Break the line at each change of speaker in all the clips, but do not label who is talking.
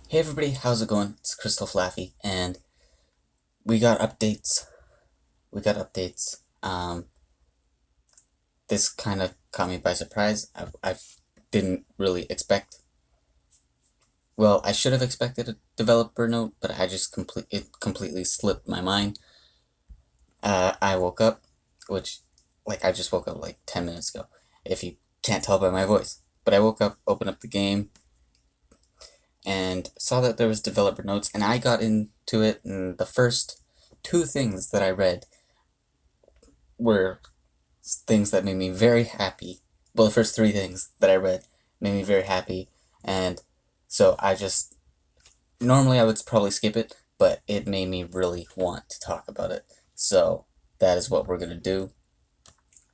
Hey everybody, how's it going? It's Crystal Flaffy, and we got updates. We got updates. This kind of caught me by surprise. I didn't really expect. Well, I should have expected a developer note, but it completely slipped my mind. I woke up, which, I just woke up like 10 minutes ago. If you can't tell by my voice, but I woke up, opened up the game, and saw that there was developer notes, and I got into it, and the first two things that I read were things that made me very happy. Well, the first three things that I read made me very happy, and so I just normally I would probably skip it, but it made me really want to talk about it. So that is what we're gonna do.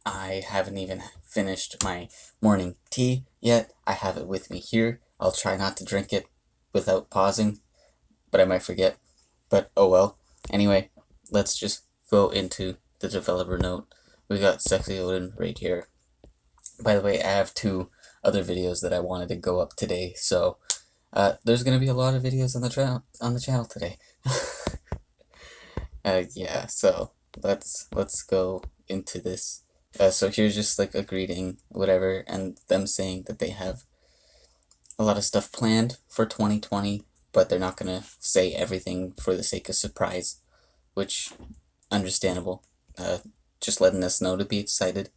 I haven't even finished my morning tea yet. I have it with me here. I'll try not to drink it without pausing, but I might forget. But oh well. Anyway, let's just go into the developer note. We got Sexy Odin right here. By the way, I have two other videos that I wanted to go up today, so there's gonna be a lot of videos on the channel today. Yeah, so let's go into this. So here's just like a greeting, whatever, and them saying that they have a lot of stuff planned for 2020, but they're not gonna say everything for the sake of surprise, which understandable. Just letting us know to be excited.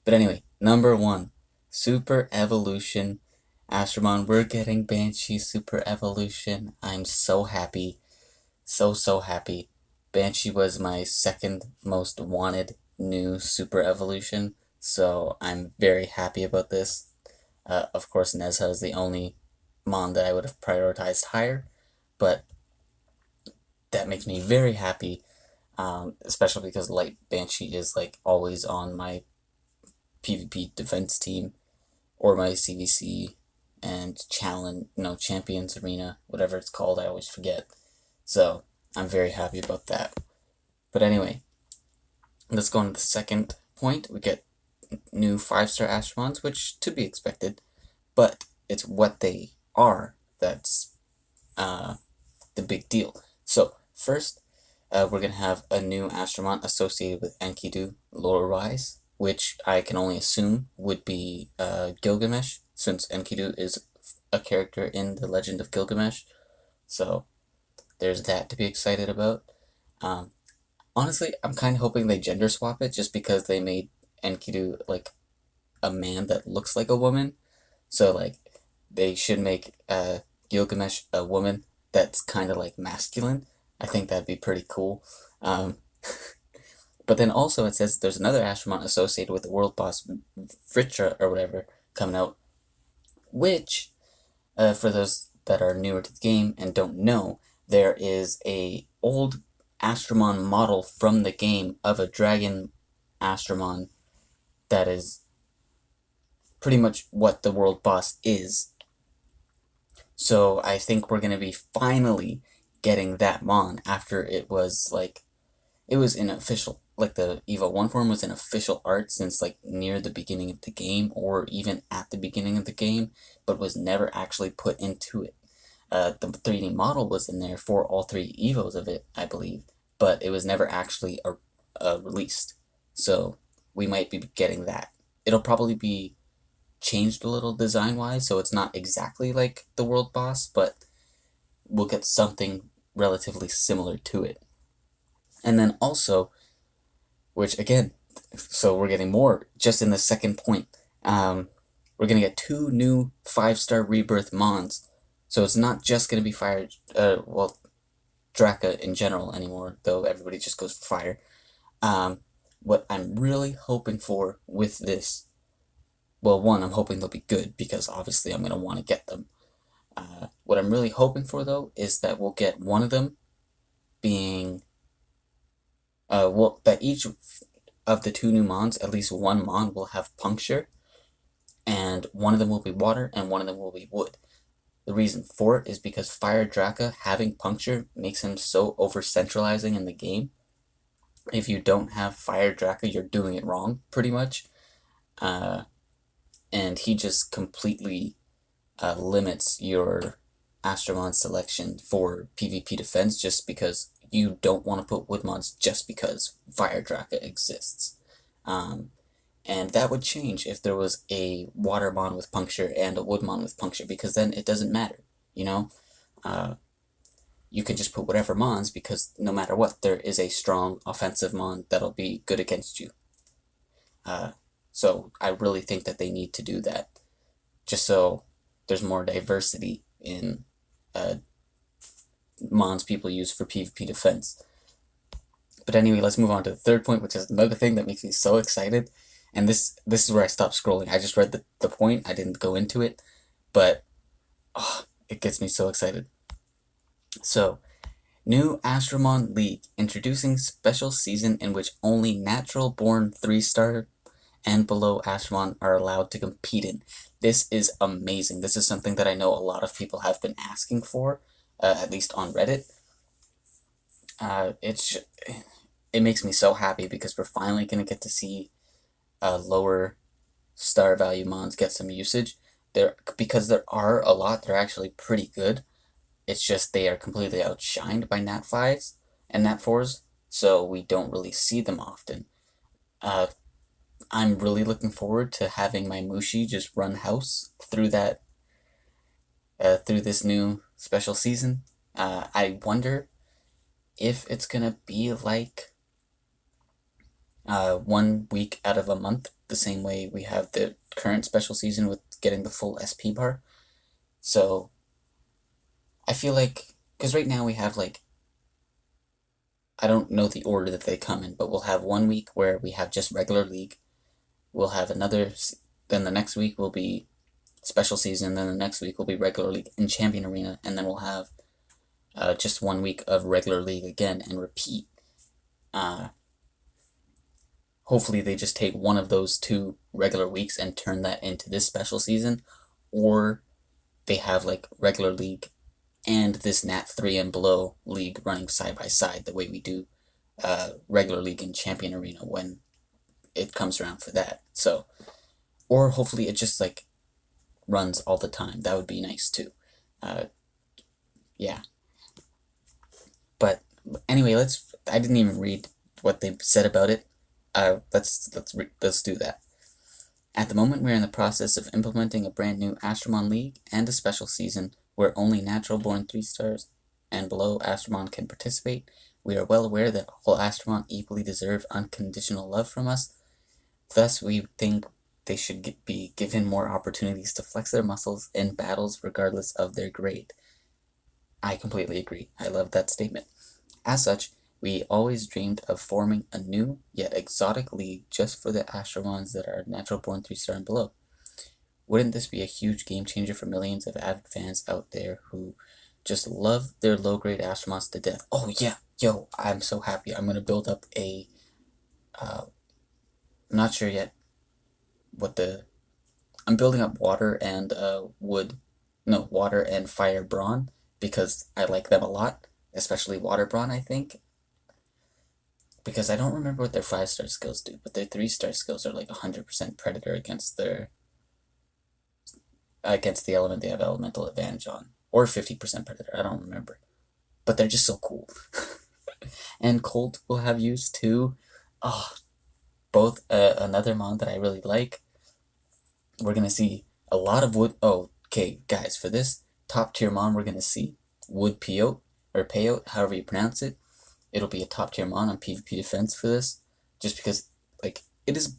But anyway, number one, Super Evolution. Astromon, we're getting Banshee Super Evolution. I'm so happy. So happy. Banshee was my second most wanted new Super Evolution, so I'm very happy about this. Of course, Nezha is the only Mon that I would have prioritized higher, but that makes me very happy, especially because Light Banshee is like always on my PvP defense team or my CVC and challenge, Champions Arena, whatever it's called, I always forget. So I'm very happy about that. But anyway, let's go on to the second point. We get new 5-star Astromons, which to be expected, but it's what they are that's the big deal. So first, we're gonna have a new Astromon associated with Enkidu lore-wise, which I can only assume would be Gilgamesh, since Enkidu is a character in the Legend of Gilgamesh. So there's that to be excited about. Um, Honestly, I'm kind of hoping they gender swap it just because they made Enkidu like a man that looks like a woman. So like they should make Gilgamesh a woman that's kind of like masculine. I think that'd be pretty cool. Um, but then also it says there's another Astromon associated with the world boss Vritra or whatever coming out, which for those that are newer to the game and don't know, there is a old Astromon model from the game of a dragon Astromon that is pretty much what the world boss is. So I think we're gonna be finally getting that Mon after it was in official, like the EVO 1 form was in official art since like near the beginning of the game or even at the beginning of the game, but was never actually put into it. The 3D model was in there for all three EVOs of it, I believe, but it was never actually released. So we might be getting that. It'll probably be changed a little design wise, so it's not exactly like the world boss, but we'll get something relatively similar to it. And then also, which again, so we're getting more just in the second point. We're gonna get two new 5-star rebirth Mons. So it's not just gonna be fire, Draka in general anymore, though everybody just goes for fire. What I'm really hoping for with this, well, one, I'm hoping they'll be good because obviously I'm gonna want to get them. What I'm really hoping for though is that we'll get one of them being, that each of the two new Mons, at least one Mon will have puncture, and one of them will be water and one of them will be wood. The reason for it is because Fire Draka having puncture makes him so over centralizing in the game. If you don't have Fire Draka, you're doing it wrong, pretty much. And he just completely limits your Astromon selection for PvP defense just because you don't want to put Woodmons just because Fire Draka exists. And that would change if there was a Watermon with Puncture and a Woodmon with Puncture, because then it doesn't matter, you know? You can just put whatever Mons, because no matter what, there is a strong offensive Mon that'll be good against you. So I really think that they need to do that, just so there's more diversity in Mons people use for PvP defense. But anyway, let's move on to the third point, which is another thing that makes me so excited. And this is where I stopped scrolling. I just read the point. I didn't go into it. But it gets me so excited. So, new Astromon League, introducing special season in which only natural-born 3-star and below Astromon are allowed to compete in. This is amazing. This is something that I know a lot of people have been asking for, at least on Reddit. It makes me so happy because we're finally going to get to see lower star value Mons get some usage. Because there are a lot, they're actually pretty good. It's just they are completely outshined by Nat 5s and Nat 4s, so we don't really see them often. I'm really looking forward to having my Mushi just run house through that, through this new special season. I wonder if it's gonna be like 1 week out of a month, the same way we have the current special season with getting the full SP bar. So I feel like, because right now we have like, I don't know the order that they come in, but we'll have 1 week where we have just regular league. We'll have another, then the next week will be special season, then the next week will be regular league in Champion Arena, and then we'll have just 1 week of regular league again and repeat. Hopefully they just take one of those 2 regular weeks and turn that into this special season, or they have like regular league and this Nat 3 and below league running side by side, the way we do regular league and Champion Arena when it comes around for that. So, or hopefully it just like runs all the time. That would be nice too. Yeah. But anyway, I didn't even read what they said about it. Let's do that. At the moment, we're in the process of implementing a brand new Astromon League and a special season where only natural-born 3-stars and below Astromon can participate. We are well aware that all Astromon equally deserve unconditional love from us. Thus, we think they should be given more opportunities to flex their muscles in battles regardless of their grade. I completely agree. I love that statement. As such, we always dreamed of forming a new, yet exotic league just for the Astromons that are natural-born 3-star and below. Wouldn't this be a huge game changer for millions of avid fans out there who just love their low-grade Astromons to death? Oh yeah, yo, I'm so happy. I'm gonna build up a, I'm not sure yet I'm building up water and water and fire brawn, because I like them a lot, especially water brawn, I think. Because I don't remember what their 5-star skills do, but their 3-star skills are like 100% predator against the element they have elemental advantage on, or 50% predator, I don't remember. But they're just so cool. And Colt will have use too. Oh, both another mon that I really like. We're gonna see a lot of wood. Oh, okay, guys, for this top tier mon, we're gonna see Wood Peyote, or Peyote, however you pronounce it. It'll be a top tier mon on PvP defense for this, just because like it is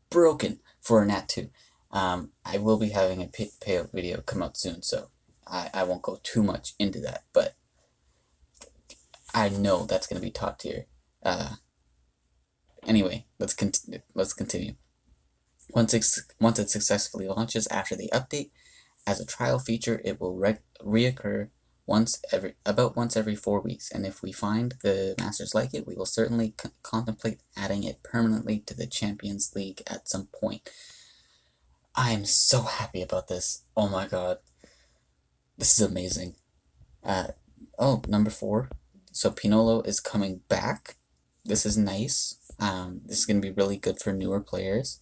broken for a Nat 2. I will be having a Peyote video come out soon, so I won't go too much into that, but I know that's gonna be top tier. Anyway, let's continue. Once it successfully launches after the update, as a trial feature, it will reoccur about once every 4 weeks, and if we find the masters like it, we will certainly contemplate adding it permanently to the Champions League at some point. I'm so happy about this. Oh my god. This is amazing. Number 4. So Pinolo is coming back. This is nice. This is going to be really good for newer players.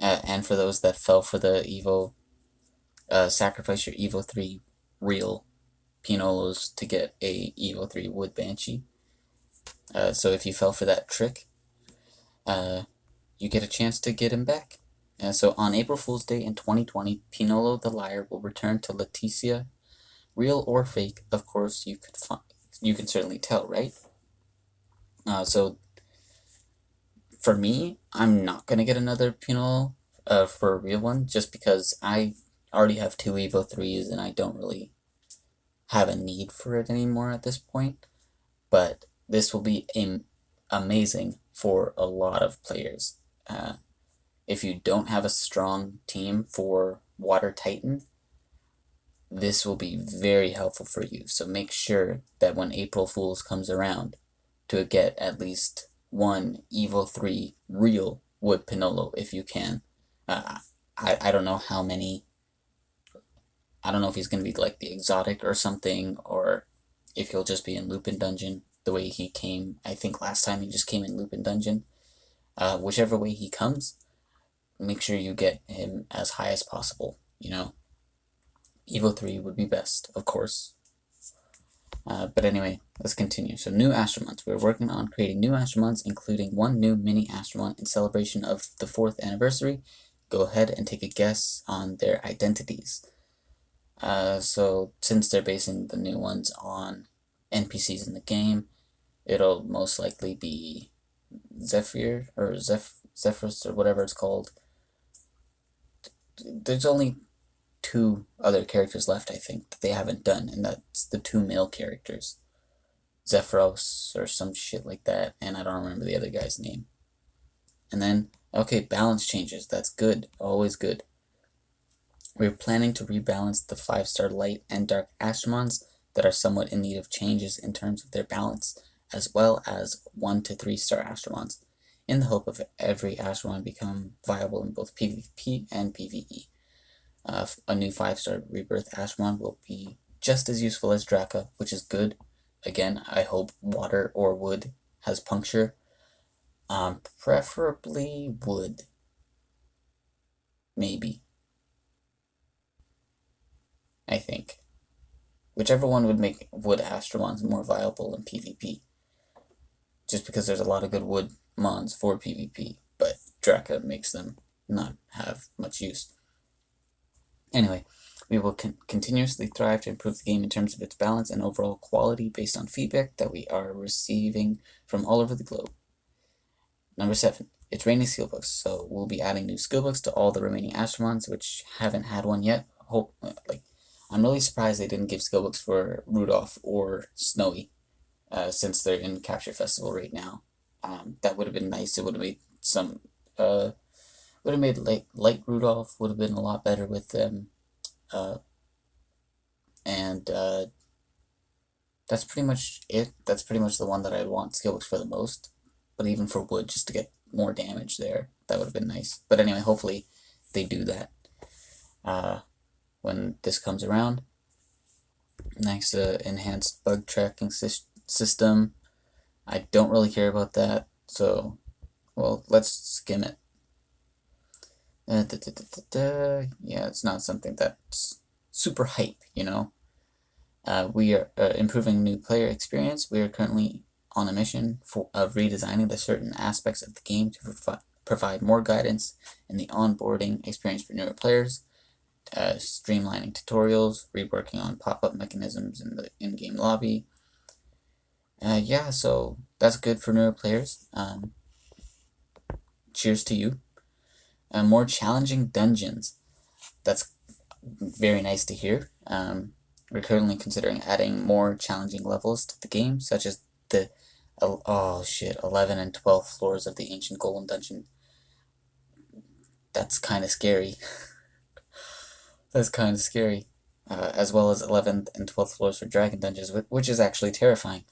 And for those that fell for the Evo, sacrifice your Evo 3 real Pinolos to get a Evo 3 Wood Banshee. So if you fell for that trick, you get a chance to get him back. So on April Fool's Day in 2020, Pinolo the Liar will return to Leticia. Real or fake, of course, you can certainly tell, right? So for me, I'm not gonna get another Pinolo for a real one, just because I already have 2 Evo 3s and I don't really have a need for it anymore at this point. But this will be amazing for a lot of players. If you don't have a strong team for Water Titan, this will be very helpful for you. So make sure that when April Fools comes around, to get at least one Evo 3 real Wood Pinolo if you can. I don't know how many. I don't know if he's going to be like the exotic or something, or if he'll just be in Lupin Dungeon the way he came. I think last time he just came in Lupin Dungeon. Whichever way he comes, make sure you get him as high as possible, you know. Evo 3 would be best, of course. But anyway, let's continue. So new Astromons. We're working on creating new Astromons, including one new mini Astromon in celebration of the 4th anniversary. Go ahead and take a guess on their identities. So since they're basing the new ones on NPCs in the game, it'll most likely be Zephyr or Zephyrus or whatever it's called. There's only 2 other characters left, I think, that they haven't done, and that's the 2 male characters. Zephyros or some shit like that, and I don't remember the other guy's name. And then, okay, balance changes. That's good. Always good. We're planning to rebalance the 5-star light and dark Astromons that are somewhat in need of changes in terms of their balance, as well as 1 to 3-star Astromons, in the hope of every Astromon become viable in both PvP and PvE. A new 5-star Rebirth Astromon will be just as useful as Draka, which is good. Again, I hope Water or Wood has Puncture. Preferably Wood. Maybe. I think. Whichever one would make Wood Astromons more viable in PvP. Just because there's a lot of good Wood mons for PvP, but Draka makes them not have much use. Anyway, we will continuously thrive to improve the game in terms of its balance and overall quality based on feedback that we are receiving from all over the globe. Number 7, it's raining skill books, so we'll be adding new skill books to all the remaining Astromons, which haven't had one yet. I'm really surprised they didn't give skill books for Rudolph or Snowy, since they're in Capture Festival right now. That would have been nice. It would have made some, light Rudolph would have been a lot better with them. That's pretty much it. That's pretty much the one that I'd want skill books for the most. But even for Wood, just to get more damage there, that would have been nice. But anyway, hopefully they do that when this comes around. Next, enhanced bug tracking system. I don't really care about that, so, well, let's skim it. Yeah, it's not something that's super hype, you know. We are improving new player experience. We are currently on a mission of redesigning the certain aspects of the game to provide more guidance in the onboarding experience for newer players, streamlining tutorials, reworking on pop-up mechanisms in the in-game lobby. Yeah, so that's good for newer players. Cheers to you. More challenging dungeons. That's very nice to hear. We're currently considering adding more challenging levels to the game, such as the 11 and 12 floors of the Ancient Golem Dungeon. That's kind of scary. That's kind of scary. As well as 11th and 12th floors for Dragon Dungeons, which is actually terrifying.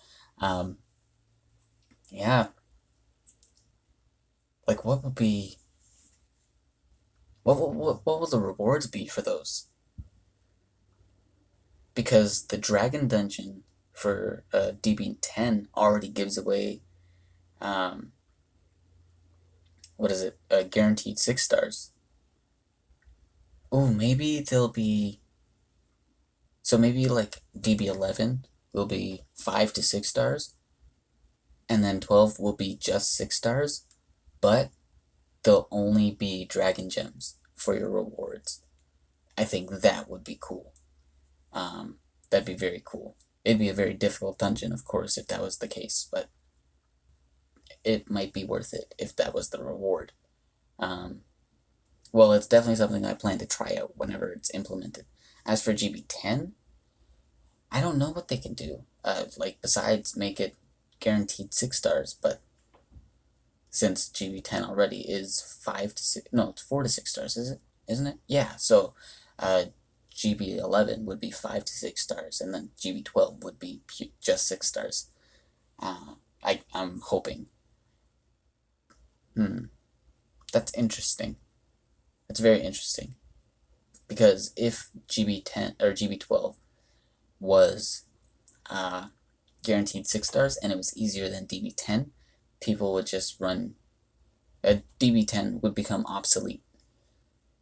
Yeah. Like, what would be... What will the rewards be for those? Because the Dragon Dungeon for DB10 already gives away, guaranteed 6 stars. Oh, maybe they'll be... So maybe like GB11 will be 5 to 6 stars, and then 12 will be just 6 stars, but they'll only be Dragon Gems for your rewards. I think that would be cool. That'd be very cool. It'd be a very difficult dungeon, of course, if that was the case, but it might be worth it if that was the reward. Well, it's definitely something I plan to try out whenever it's implemented. As for GB10, I don't know what they can do. Like, besides make it guaranteed 6 stars, but since GB10 already is 5 to 6, no, it's 4 to 6 stars, isn't it? Yeah, so GB11 would be 5 to 6 stars, and then GB12 would be just 6 stars. I'm hoping. That's interesting. That's very interesting. Because if GB10 or GB12 was guaranteed 6 stars and it was easier than DB10, people would just run. DB10 would become obsolete.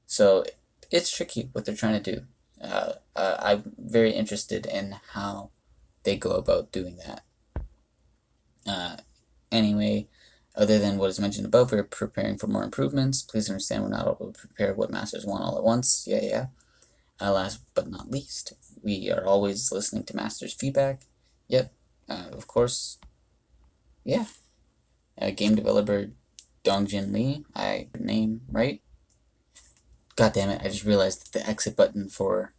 So it's tricky what they're trying to do. I'm very interested in how they go about doing that. Anyway, other than what is mentioned above, we're preparing for more improvements. Please understand we're not able to prepare what Masters want all at once. Yeah. Last but not least, we are always listening to Masters' feedback. Yep, of course. Yeah. Game developer Dongjin Lee, I name right. God damn it, I just realized that the exit button for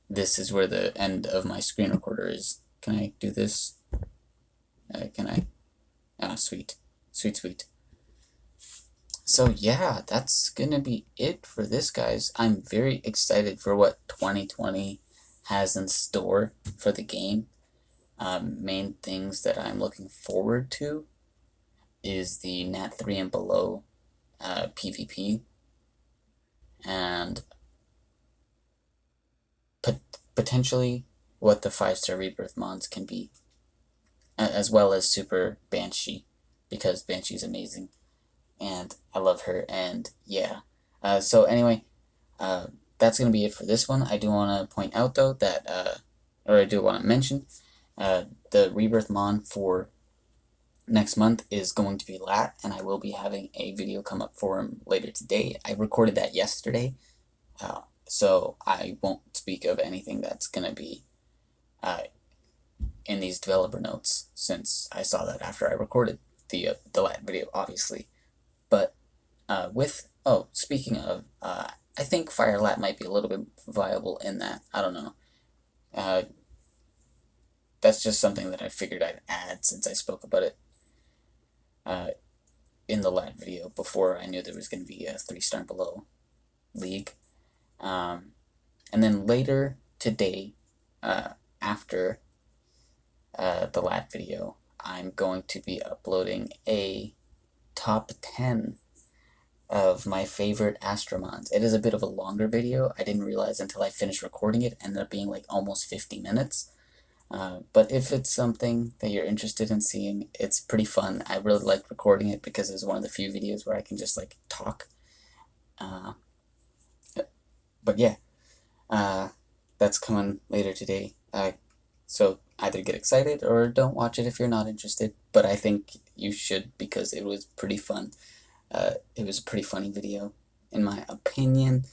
this is where the end of my screen recorder is. Can I do this? Can I? Ah, sweet. Sweet. So yeah, that's gonna be it for this, guys. I'm very excited for what 2020 has in store for the game. Main things that I'm looking forward to is the Nat 3 and below PvP, and potentially what the 5-star Rebirth mods can be, as well as Super Banshee, because Banshee's amazing, and I love her, and yeah. So anyway, that's going to be it for this one. I do want to point out, though, that, or I do want to mention, the Rebirth mod for next month is going to be Lat, and I will be having a video come up for him later today. I recorded that yesterday, so I won't speak of anything that's going to be in these developer notes, since I saw that after I recorded the Lat video, obviously. But speaking of, I think Fire Lat might be a little bit viable in that. I don't know. That's just something that I figured I'd add since I spoke about it in the Lat video before I knew there was going to be a 3-star below league. And then later today, after the Lat video, I'm going to be uploading a top 10 of my favorite Astromons. It is a bit of a longer video. I didn't realize until I finished recording it. It ended up being like almost 50 minutes. But if it's something that you're interested in seeing, it's pretty fun. I really like recording it because it's one of the few videos where I can just like talk. But yeah, that's coming later today. So either get excited or don't watch it if you're not interested. But I think you should, because it was pretty fun. It was a pretty funny video, in my opinion.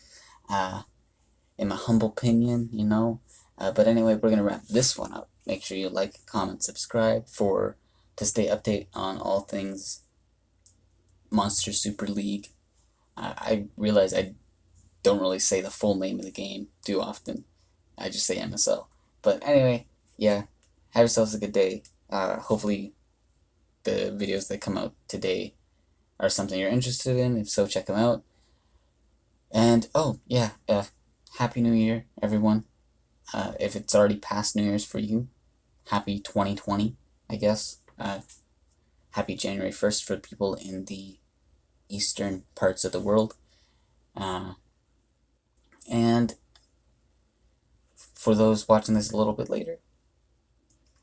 In my humble opinion, you know. But anyway, we're gonna wrap this one up. Make sure you like, comment, subscribe to stay updated on all things Monster Super League. I realize I don't really say the full name of the game too often. I just say MSL. But anyway, yeah, have yourselves a good day. Hopefully the videos that come out today are something you're interested in. If so, check them out. And, oh, yeah, Happy New Year, everyone. If it's already past New Year's for you, happy 2020, I guess. Happy January 1st for people in the eastern parts of the world. And for those watching this a little bit later,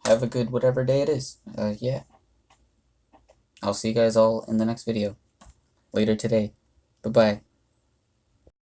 have a good whatever day it is. Yeah. I'll see you guys all in the next video later today. Bye-bye.